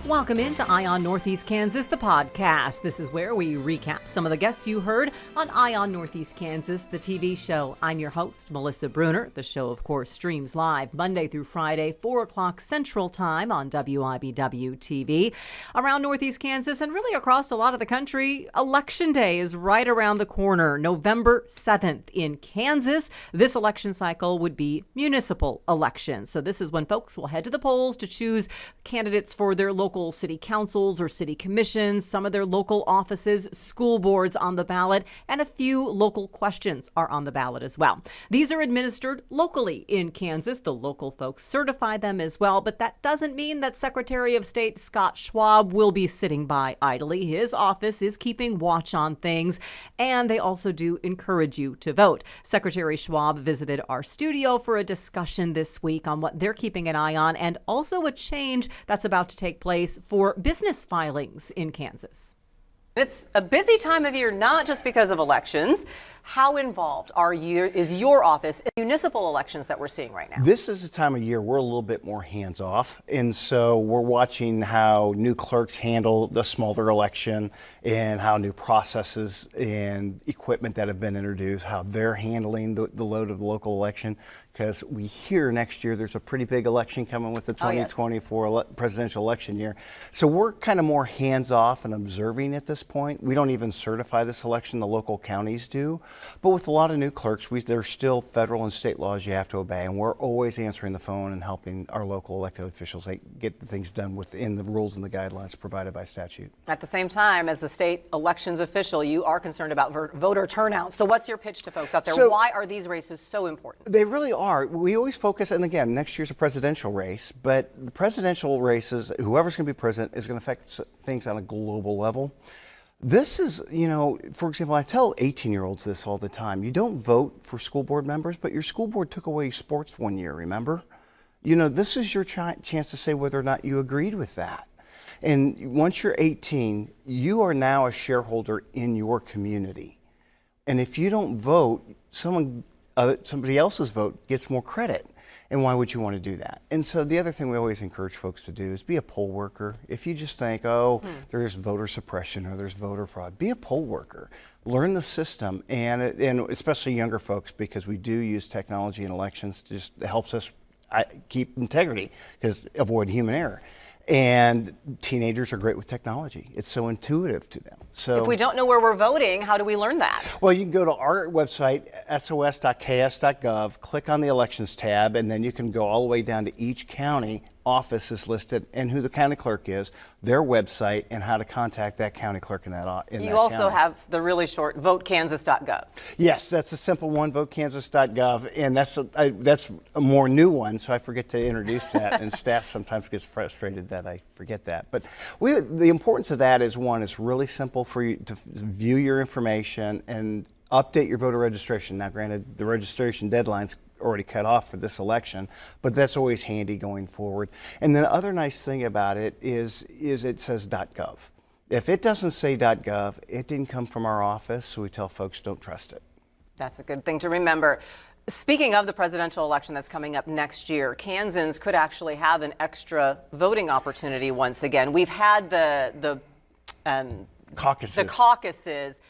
Welcome into Eye on Northeast Kansas, the podcast. This is where we recap some of the guests you heard on Eye on Northeast Kansas, the TV show. I'm your host, Melissa Bruner. The show, of course, streams live Monday through Friday, 4 o'clock Central Time on WIBW TV. Around Northeast Kansas and really across a lot of the country, Election Day is right around the corner, November 7th. In Kansas, this election cycle would be municipal elections. So this is when folks will head to the polls to choose candidates for their local city councils or city commissions, some of their local offices, school boards on the ballot, and a few local questions are on the ballot as well. These are administered locally in Kansas. The local folks certify them as well, but that doesn't mean that Secretary of State Scott Schwab will be sitting by idly. His office is keeping watch on things, and they also do encourage you to vote. Secretary Schwab visited our studio for a discussion this week on what they're keeping an eye on and also a change that's about to take place for business filings in Kansas. It's a busy time of year, not just because of elections. How involved is your office in municipal elections that we're seeing right now? This is the time of year we're a little bit more hands-off, and so we're watching how new clerks handle the smaller election and how new processes and equipment that have been introduced, how they're handling the load of the local election, because we hear next year there's a pretty big election coming with the 2024 presidential election year. So we're kind of more hands-off and observing at this point. We don't even certify this election, the local counties do. But with a lot of new clerks, there's still federal and state laws you have to obey, and we're always answering the phone and helping our local elected officials get the things done within the rules and the guidelines provided by statute. At the same time, as the state elections official, you are concerned about voter turnout. So what's your pitch to folks out there? So, why are these races so important? They really are. We always focus, and again, next year's a presidential race, but the presidential races, whoever's going to be president is going to affect things on a global level. This is, for example, I tell 18-year-olds this all the time. You don't vote for school board members, but your school board took away sports one year, remember? This is your chance to say whether or not you agreed with that. And once you're 18, you are now a shareholder in your community. And if you don't vote, somebody else's vote gets more credit. And why would you want to do that? And so the other thing we always encourage folks to do is be a poll worker. If you just think, there's voter suppression or there's voter fraud, be a poll worker. Learn the system, and especially younger folks, because we do use technology in elections to just helps us keep integrity, because avoid human error. And teenagers are great with technology. It's so intuitive to them. So if we don't know where we're voting, how do we learn that? Well, you can go to our website, sos.ks.gov, click on the elections tab, and then you can go all the way down to each county office is listed and who the county clerk is, their website, and how to contact that county clerk in that county. You also have the really short votekansas.gov. Yes, that's a simple one, votekansas.gov, and that's a more new one, so I forget to introduce that, and staff sometimes gets frustrated that I forget that. But the importance of that is, one, it's really simple for you to view your information and update your voter registration. Now, granted, the registration deadline's already cut off for this election, but that's always handy going forward. And the other nice thing about it is it says .gov. If it doesn't say .gov, it didn't come from our office, so we tell folks don't trust it. That's a good thing to remember. Speaking of the presidential election that's coming up next year, Kansans could actually have an extra voting opportunity once again. We've had the caucuses.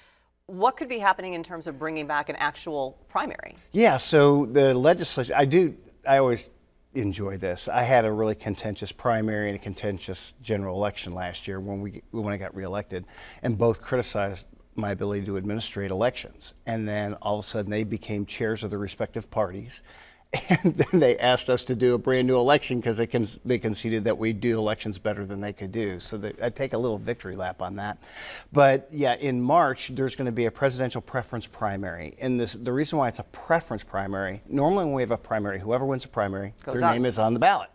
What could be happening in terms of bringing back an actual primary? Yeah, so the legislature, I always enjoy this. I had a really contentious primary and a contentious general election last year when I got reelected, and both criticized my ability to administrate elections. And then all of a sudden they became chairs of the respective parties. And then they asked us to do a brand new election because they conceded that we do elections better than they could do. So I take a little victory lap on that. But yeah, in March, there's going to be a presidential preference primary. And the reason why it's a preference primary, normally when we have a primary, whoever wins the primary, their name is on the ballot.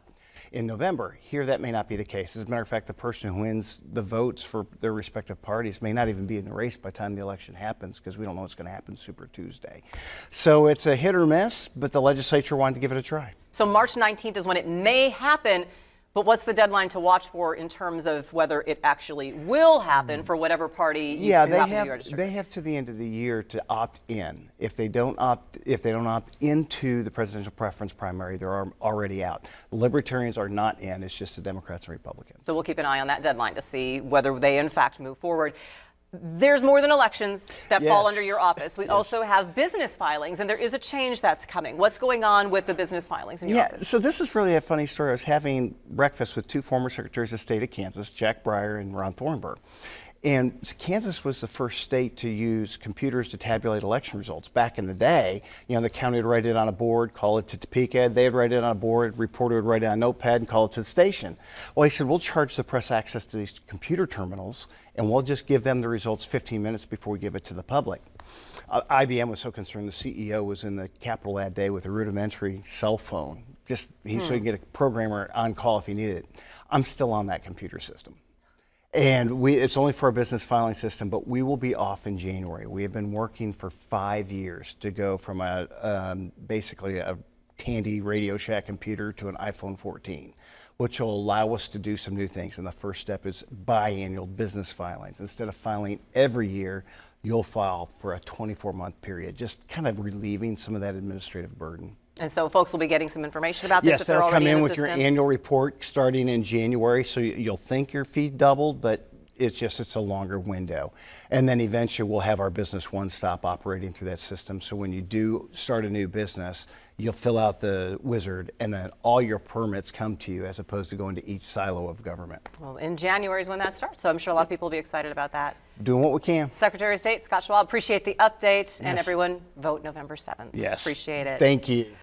In November, here that may not be the case. As a matter of fact, the person who wins the votes for their respective parties may not even be in the race by the time the election happens, because we don't know what's going to happen Super Tuesday. So it's a hit or miss, but the legislature wanted to give it a try. So March 19th is when it may happen. But what's the deadline to watch for in terms of whether it actually will happen for whatever party you happen to be registered? They have to the end of the year to opt in. If they don't opt into the presidential preference primary, they're already out. Libertarians are not in. It's just the Democrats and Republicans. So we'll keep an eye on that deadline to see whether they in fact move forward. There's more than elections that fall under your office. We also have business filings, and there is a change that's coming. What's going on with the business filings in your office? So this is really a funny story. I was having breakfast with two former secretaries of state of Kansas, Jack Breyer and Ron Thornburg. And Kansas was the first state to use computers to tabulate election results. Back in the day, the county would write it on a board, call it to Topeka. They'd write it on a board, reporter would write it on a notepad and call it to the station. Well, he said, we'll charge the press access to these computer terminals, and we'll just give them the results 15 minutes before we give it to the public. IBM was so concerned the CEO was in the Capitol that day with a rudimentary cell phone, so he could get a programmer on call if he needed it. I'm still on that computer system. And it's only for our business filing system, but we will be off in January. We have been working for 5 years to go from basically a Tandy Radio Shack computer to an iPhone 14, which will allow us to do some new things. And the first step is biannual business filings. Instead of filing every year, you'll file for a 24-month period, just kind of relieving some of that administrative burden. And so folks will be getting some information about this if they're already in the system? Yes, they'll come in with your annual report starting in January, so you'll think your fee doubled, but it's a longer window. And then eventually we'll have our business one-stop operating through that system, so when you do start a new business, you'll fill out the wizard, and then all your permits come to you as opposed to going to each silo of government. Well, in January is when that starts, so I'm sure a lot of people will be excited about that. Doing what we can. Secretary of State Scott Schwab, appreciate the update, and everyone vote November 7th. Yes. Appreciate it. Thank you.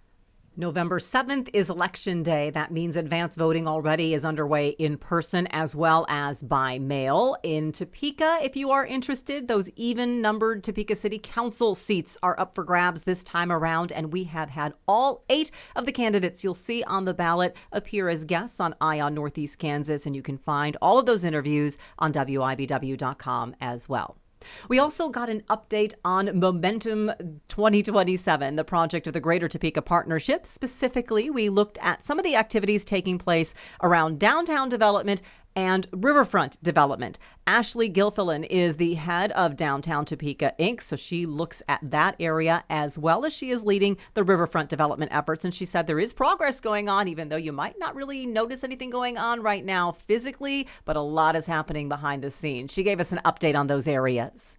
November 7th is Election Day. That means advance voting already is underway in person as well as by mail. In Topeka, if you are interested, those even-numbered Topeka City Council seats are up for grabs this time around, and we have had all 8 of the candidates you'll see on the ballot appear as guests on Eye on Northeast Kansas, and you can find all of those interviews on WIBW.com as well. We also got an update on Momentum 2027, the project of the Greater Topeka Partnership. Specifically, we looked at some of the activities taking place around downtown development and riverfront development. Ashley Gilfillan is the head of Downtown Topeka, Inc., so she looks at that area as well as she is leading the riverfront development efforts. And she said there is progress going on, even though you might not really notice anything going on right now physically, but a lot is happening behind the scenes. She gave us an update on those areas.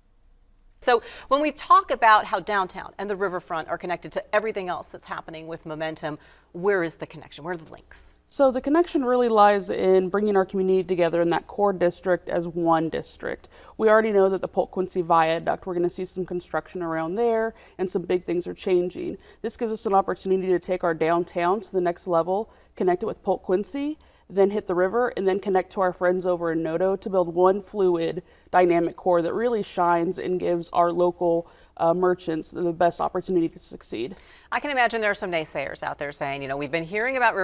So when we talk about how downtown and the riverfront are connected to everything else that's happening with Momentum, where is the connection? Where are the links? So the connection really lies in bringing our community together in that core district as one district. We already know that the Polk Quincy Viaduct, we're going to see some construction around there, and some big things are changing. This gives us an opportunity to take our downtown to the next level, connect it with Polk Quincy, then hit the river, and then connect to our friends over in Noto to build one fluid, dynamic core that really shines and gives our local merchants the best opportunity to succeed. I can imagine there are some naysayers out there saying, we've been hearing about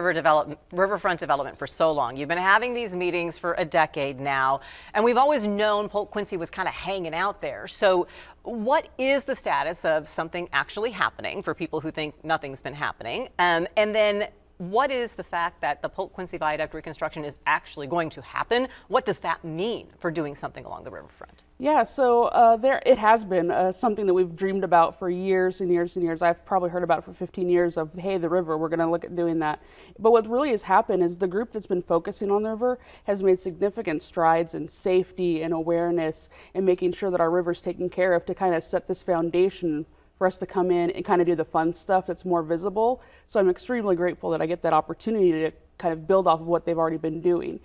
riverfront development for so long. You've been having these meetings for a decade now, and we've always known Polk Quincy was kind of hanging out there. So what is the status of something actually happening for people who think nothing's been happening? And then what is the fact that the Polk Quincy Viaduct reconstruction is actually going to happen? What does that mean for doing something along the riverfront? Yeah, so it has been something that we've dreamed about for years and years and years. I've probably heard about it for 15 years of, hey, the river, we're going to look at doing that. But what really has happened is the group that's been focusing on the river has made significant strides in safety and awareness and making sure that our river's taken care of to kind of set this foundation for us to come in and kind of do the fun stuff that's more visible. So I'm extremely grateful that I get that opportunity to kind of build off of what they've already been doing.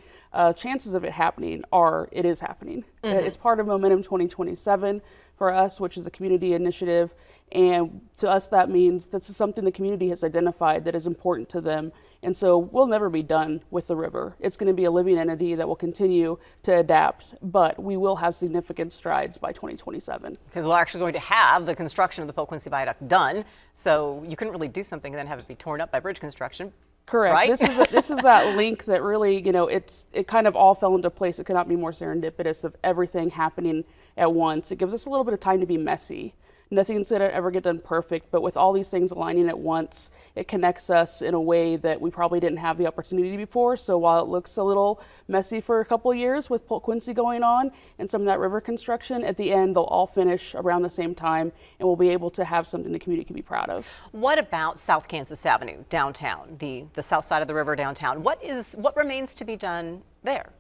Chances of it happening are, it is happening. It's part of Momentum 2027 for us, which is a community initiative. And to us, that means this is something the community has identified that is important to them. And so we'll never be done with the river. It's going to be a living entity that will continue to adapt, but we will have significant strides by 2027. Because we're actually going to have the construction of the Polk Quincy Viaduct done. So you couldn't really do something and then have it be torn up by bridge construction. Correct. Right? This is that link that really, it kind of all fell into place. It could not be more serendipitous of everything happening at once. It gives us a little bit of time to be messy. Nothing's going to ever get done perfect, but with all these things aligning at once, it connects us in a way that we probably didn't have the opportunity before. So while it looks a little messy for a couple of years with Polk Quincy going on and some of that river construction, at the end they'll all finish around the same time, and we'll be able to have something the community can be proud of. What about South Kansas Avenue downtown, the south side of the river downtown? What remains to be done there?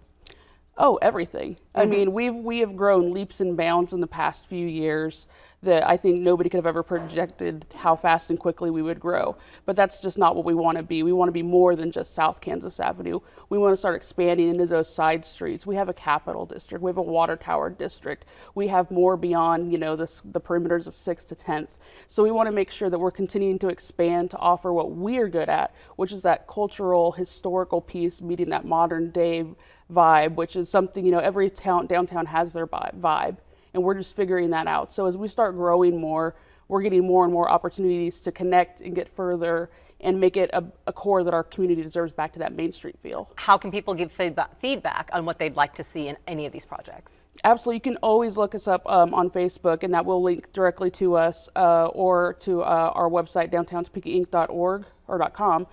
Oh, everything. I mean, we have grown leaps and bounds in the past few years that I think nobody could have ever projected how fast and quickly we would grow. But that's just not what we want to be. We want to be more than just South Kansas Avenue. We want to start expanding into those side streets. We have a Capitol District. We have a Water Tower District. We have more beyond, you know, the perimeters of 6th to 10th. So we want to make sure that we're continuing to expand to offer what we are good at, which is that cultural, historical piece meeting that modern day vibe, which is something, you know, every downtown has their vibe, and we're just figuring that out. So as we start growing more, we're getting more and more opportunities to connect and get further and make it a core that our community deserves, back to that Main Street feel. How can people give feedback on what they'd like to see in any of these projects? Absolutely. You can always look us up on Facebook, and that will link directly to us or to our website, downtowntopekainc.org or .com.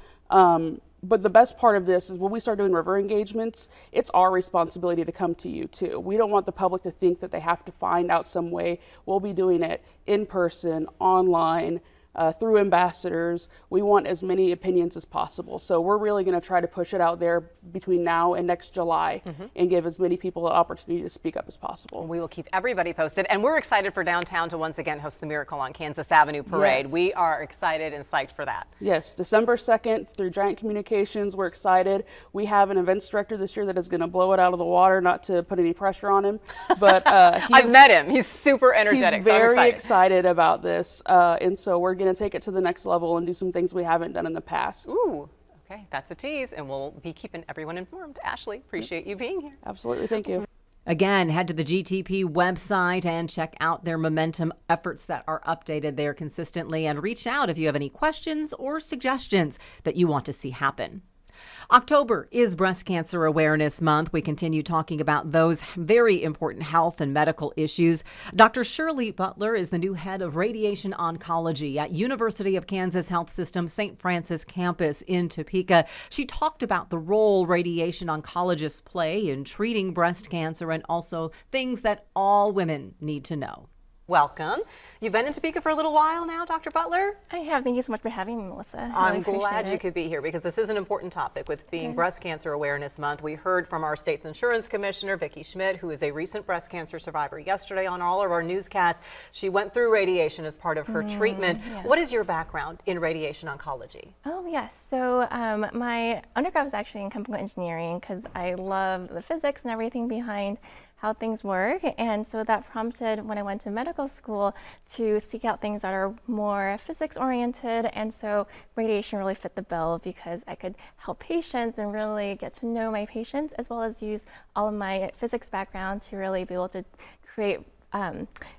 But the best part of this is when we start doing river engagements, it's our responsibility to come to you too. We don't want the public to think that they have to find out some way. We'll be doing it in person, online, through ambassadors. We want as many opinions as possible. So we're really going to try to push it out there between now and next July and give as many people an opportunity to speak up as possible. We will keep everybody posted, and we're excited for downtown to once again host the Miracle on Kansas Avenue Parade. Yes. We are excited and psyched for that. Yes, December 2nd through Giant Communications. We're excited. We have an events director this year that is going to blow it out of the water, not to put any pressure on him, but I've met him. He's super energetic. He's very so I'm excited about this, and so we're going to take it to the next level and do some things we haven't done in the past. Ooh, okay, that's a tease, and we'll be keeping everyone informed. Ashley, appreciate you being here. Absolutely, thank you. Again, head to the GTP website and check out their momentum efforts that are updated there consistently, and reach out if you have any questions or suggestions that you want to see happen. October is Breast Cancer Awareness Month. We continue talking about those very important health and medical issues. Dr. Shirley Butler is the new head of radiation oncology at University of Kansas Health System St. Francis campus in Topeka. She talked about the role radiation oncologists play in treating breast cancer and also things that all women need to know. Welcome. You've been in Topeka for a little while now, Dr. Butler? I have. Thank you so much for having me, Melissa. I'm glad you could be here because this is an important topic with being Breast Cancer Awareness Month. We heard from our state's insurance commissioner, Vicki Schmidt, who is a recent breast cancer survivor, yesterday on all of our newscasts. She went through radiation as part of her treatment. Yeah. What is your background in radiation oncology? Oh, yes. So my undergrad was actually in chemical engineering because I love the physics and everything behind how things work, and so that prompted when I went to medical school to seek out things that are more physics oriented, and so radiation really fit the bill because I could help patients and really get to know my patients, as well as use all of my physics background to really be able to create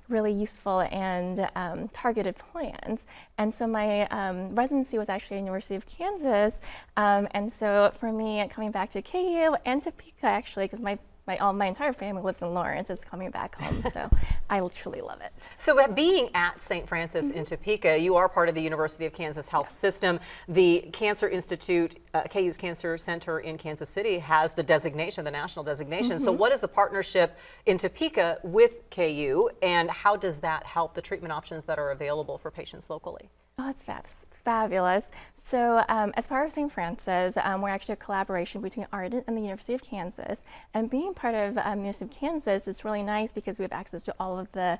really useful and targeted plans. And so my residency was actually at University of Kansas, and so for me, coming back to KU and Topeka actually, because my entire family lives in Lawrence, is coming back home, so I truly love it. So being at St. Francis in Topeka, you are part of the University of Kansas Health System. The Cancer Institute, KU's Cancer Center in Kansas City, has the designation, the national designation. So what is the partnership in Topeka with KU, and how does that help the treatment options that are available for patients locally? Oh, it's fabulous. So as part of St. Francis, we're actually a collaboration between Ardent and the University of Kansas. And being part of University of Kansas is really nice because we have access to all of the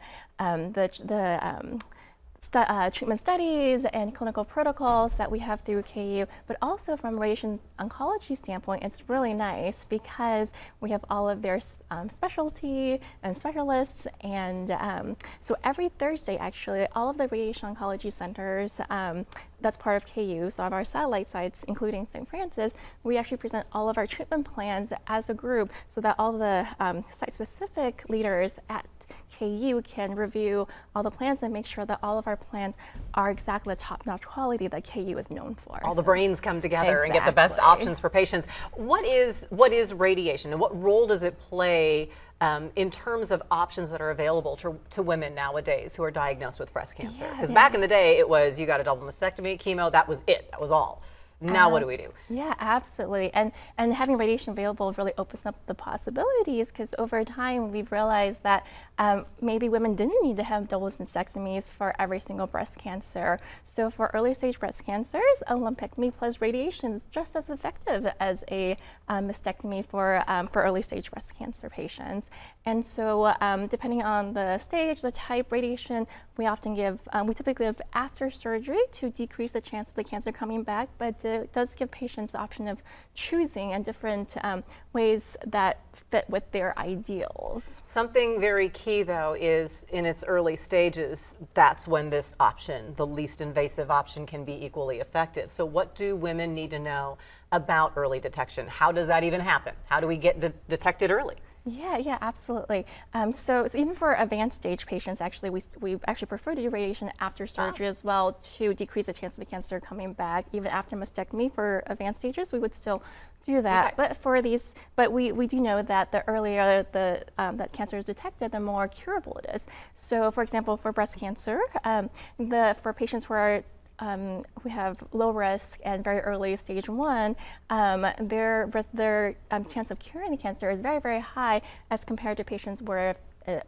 treatment studies and clinical protocols that we have through KU, but also from radiation oncology standpoint, it's really nice because we have all of their specialty and specialists, and so every Thursday, actually, all of the radiation oncology centers that's part of KU, so of our satellite sites, including St. Francis, we actually present all of our treatment plans as a group so that all the site-specific leaders at KU can review all the plans and make sure that all of our plans are exactly the top-notch quality that KU is known for. All the brains come together and get the best options for patients. What is radiation, and what role does it play in terms of options that are available to women nowadays who are diagnosed with breast cancer? Because back in the day, it was you got a double mastectomy, chemo, that was it, that was all. Now what do we do? Yeah, absolutely. And having radiation available really opens up the possibilities, because over time we've realized that maybe women didn't need to have double mastectomies for every single breast cancer. So for early stage breast cancers, a lumpectomy plus radiation is just as effective as a mastectomy for early stage breast cancer patients. And so depending on the stage, the type, radiation, we typically give after surgery to decrease the chance of the cancer coming back, but it does give patients the option of choosing and different ways that fit with their ideals. Something very key, though, is in its early stages, that's when this option, the least invasive option, can be equally effective. So what do women need to know about early detection? How does that even happen? How do we get detected early? Yeah, absolutely. So even for advanced stage patients, actually, we actually prefer to do radiation after surgery as well, to decrease the chance of the cancer coming back. Even after mastectomy for advanced stages, we would still do that. Okay. But we do know that the earlier that cancer is detected, the more curable it is. So for example, for breast cancer, for patients who are we have low risk and very early stage 1, their chance of curing the cancer is very, very high as compared to patients where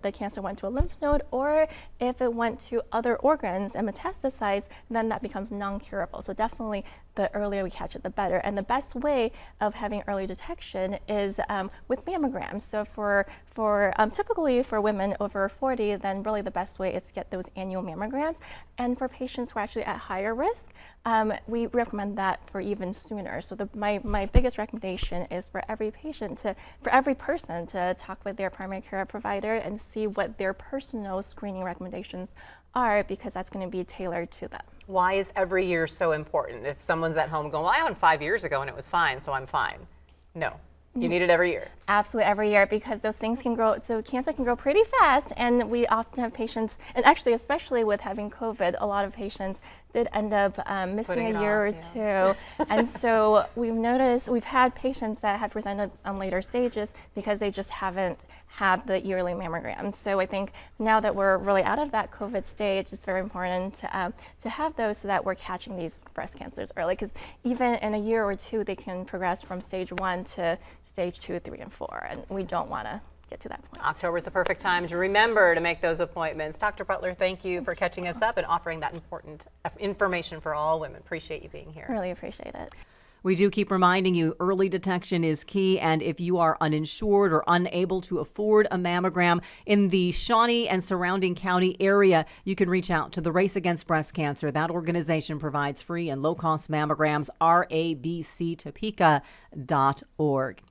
the cancer went to a lymph node, or if it went to other organs and metastasized, then that becomes non-curable. So definitely the earlier we catch it, the better. And the best way of having early detection is with mammograms. So for typically for women over 40, then really the best way is to get those annual mammograms. And for patients who are actually at higher risk, we recommend that for even sooner. So my biggest recommendation is for every person to talk with their primary care provider and see what their personal screening recommendations are, because that's going to be tailored to them. Why is every year so important? If someone's at home going, well, I went 5 years ago and it was fine, so I'm fine. No. You need it every year. Absolutely, every year, because those things can grow. So cancer can grow pretty fast, and we often have patients, and actually, especially with having COVID, a lot of patients did end up missing a year or two. And so we've had patients that have presented on later stages because they just haven't had the yearly mammograms. So I think now that we're really out of that COVID stage, it's very important to have those so that we're catching these breast cancers early, because even in a year or two, they can progress from stage 1 to stage 2, 3, and 4, and we don't want to get to that point. October is the perfect time to remember to make those appointments. Dr. Butler, thank you for catching us up and offering that important information for all women. Appreciate you being here. Really appreciate it. We do keep reminding you early detection is key, and if you are uninsured or unable to afford a mammogram in the Shawnee and surrounding county area, you can reach out to the Race Against Breast Cancer. That organization provides free and low-cost mammograms, rabctopeka.org.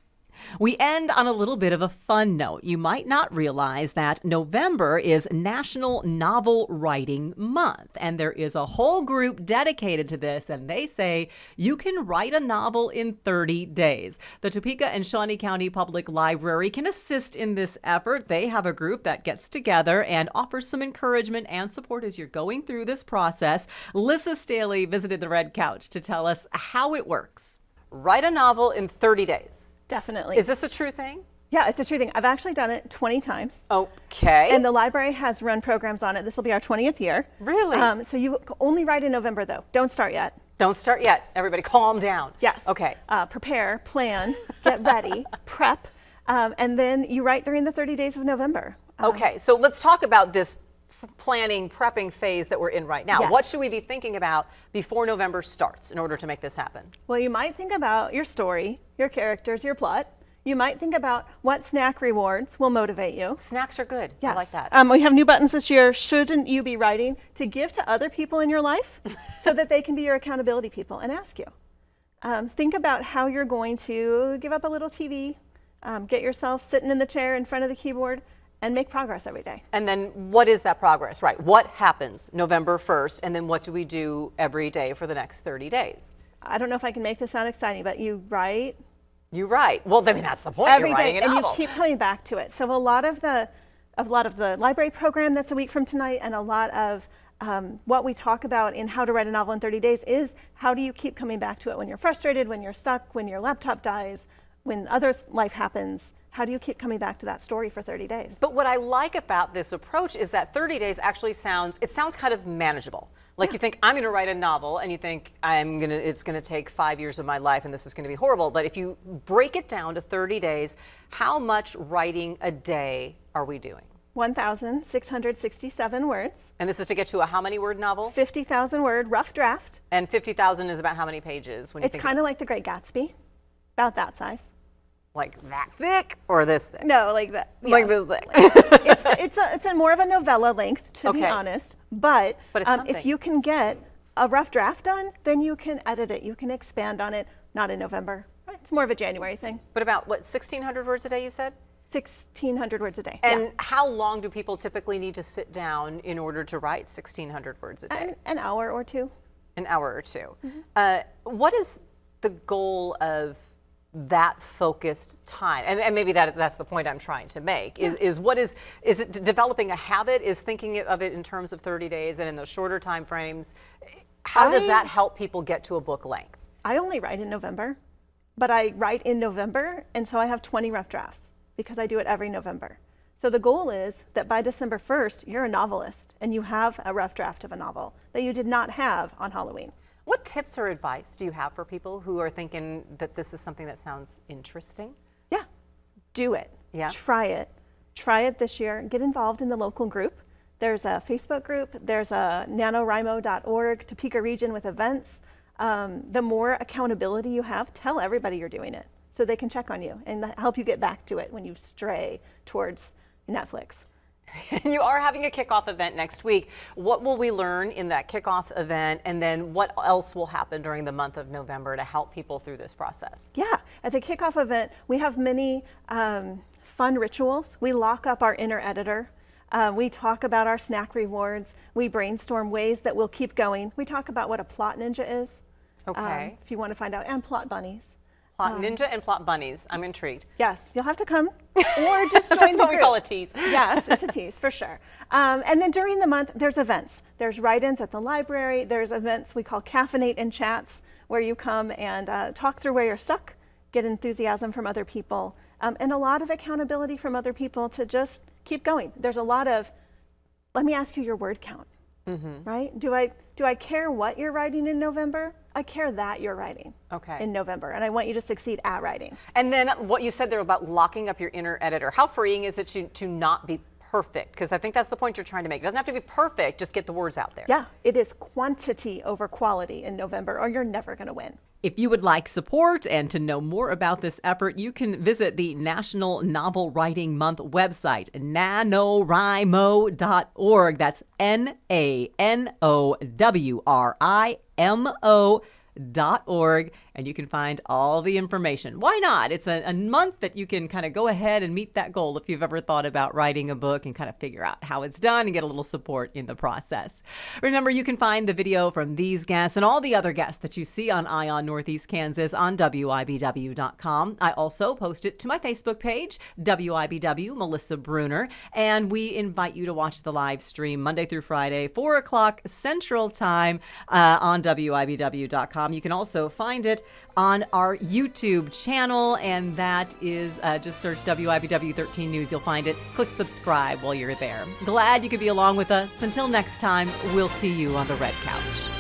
We end on a little bit of a fun note. You might not realize that November is National Novel Writing Month, and there is a whole group dedicated to this, and they say you can write a novel in 30 days. The Topeka and Shawnee County Public Library can assist in this effort. They have a group that gets together and offers some encouragement and support as you're going through this process. Lissa Staley visited the Red Couch to tell us how it works. Write a novel in 30 days. Definitely. Is this a true thing? Yeah, it's a true thing. I've actually done it 20 times. Okay. And the library has run programs on it. This will be our 20th year. Really? So you only write in November, though. Don't start yet. Don't start yet. Everybody calm down. Yes. Okay. Prepare, plan, get ready, prep, and then you write during the 30 days of November. Okay, so let's talk about this planning, prepping phase that we're in right now. Yes. What should we be thinking about before November starts in order to make this happen? Well, you might think about your story, your characters, your plot. You might think about what snack rewards will motivate you. Snacks are good. Yes. I like that. We have new buttons this year. Shouldn't you be writing to give to other people in your life so that they can be your accountability people and ask you? Think about how you're going to give up a little TV, get yourself sitting in the chair in front of the keyboard, and make progress every day. And then what is that progress, right? What happens November 1st, and then what do we do every day for the next 30 days? I don't know if I can make this sound exciting, but you write. You write. Well, I mean, that's the point. Every You're writing day, a and novel. you keep coming back to it. So a lot of the lot of the library program that's a week from tonight, and a lot of what we talk about in How to Write a Novel in 30 Days is how do you keep coming back to it when you're frustrated, when you're stuck, when your laptop dies, when other life happens. How do you keep coming back to that story for 30 days? But what I like about this approach is that 30 days actually sounds kind of manageable. Like you think, I'm going to write a novel, and you think it's going to take 5 years of my life and this is going to be horrible. But if you break it down to 30 days, how much writing a day are we doing? 1,667 words. And this is to get to a how many word novel? 50,000 word rough draft. And 50,000 is about how many pages? When you It's think kind of like The Great Gatsby, about that size. like that thick or this thick? No, like that. Yeah. Like this thick. It's a more of a novella length, to be honest. But it's if you can get a rough draft done, then you can edit it. You can expand on it. Not in November. It's more of a January thing. But about, what, 1,600 words a day, you said? 1,600 words a day. And yeah. how long do people typically need to sit down in order to write 1,600 words a day? An hour or two. An hour or two. Mm-hmm. What is the goal of that focused time? And maybe that's the point I'm trying to make. Is it developing a habit? Is thinking of it in terms of 30 days and in those shorter time frames? How does that help people get to a book length? I only write in November, but I write in November, and so I have 20 rough drafts because I do it every November. So the goal is that by December 1st, you're a novelist and you have a rough draft of a novel that you did not have on Halloween. What tips or advice do you have for people who are thinking that this is something that sounds interesting? Yeah, do it. Yeah. Try it. Try it this year. Get involved in the local group. There's a Facebook group. There's a NaNoWriMo.org, Topeka region with events. The more accountability you have, tell everybody you're doing it so they can check on you and help you get back to it when you stray towards Netflix. You are having a kickoff event next week. What will we learn in that kickoff event, and then what else will happen during the month of November to help people through this process? Yeah, at the kickoff event, we have many fun rituals. We lock up our inner editor. We talk about our snack rewards. We brainstorm ways that we'll keep going. We talk about what a plot ninja is. Okay. If you want to find out, and plot bunnies. Plot ninja and plot bunnies. I'm intrigued. Yes, you'll have to come or just join That's the what group. we call a tease. Yes, it's a tease for sure. And then during the month, there's events. There's write-ins at the library. There's events we call caffeinate and chats, where you come and talk through where you're stuck, get enthusiasm from other people, and a lot of accountability from other people to just keep going. There's a lot of, let me ask you your word count, right? Do I care what you're writing in November? I care that you're writing in November, and I want you to succeed at writing. And then what you said there about locking up your inner editor, how freeing is it to not be perfect? Because I think that's the point you're trying to make. It doesn't have to be perfect, just get the words out there. Yeah, it is quantity over quality in November, or you're never going to win. If you would like support and to know more about this effort, you can visit the National Novel Writing Month website, NaNoWriMo.org. That's NaNoWriMo.org, and you can find all the information. Why not? It's a month that you can kind of go ahead and meet that goal if you've ever thought about writing a book and kind of figure out how it's done and get a little support in the process. Remember, you can find the video from these guests and all the other guests that you see on Eye on Northeast Kansas on WIBW.com. I also post it to my Facebook page, WIBW Melissa Bruner, and we invite you to watch the live stream Monday through Friday, 4 o'clock Central Time on WIBW.com. You can also find it on our YouTube channel, and that is just search WIBW 13 News. You'll find it. Click subscribe while you're there. Glad you could be along with us. Until next time, we'll see you on the Red Couch.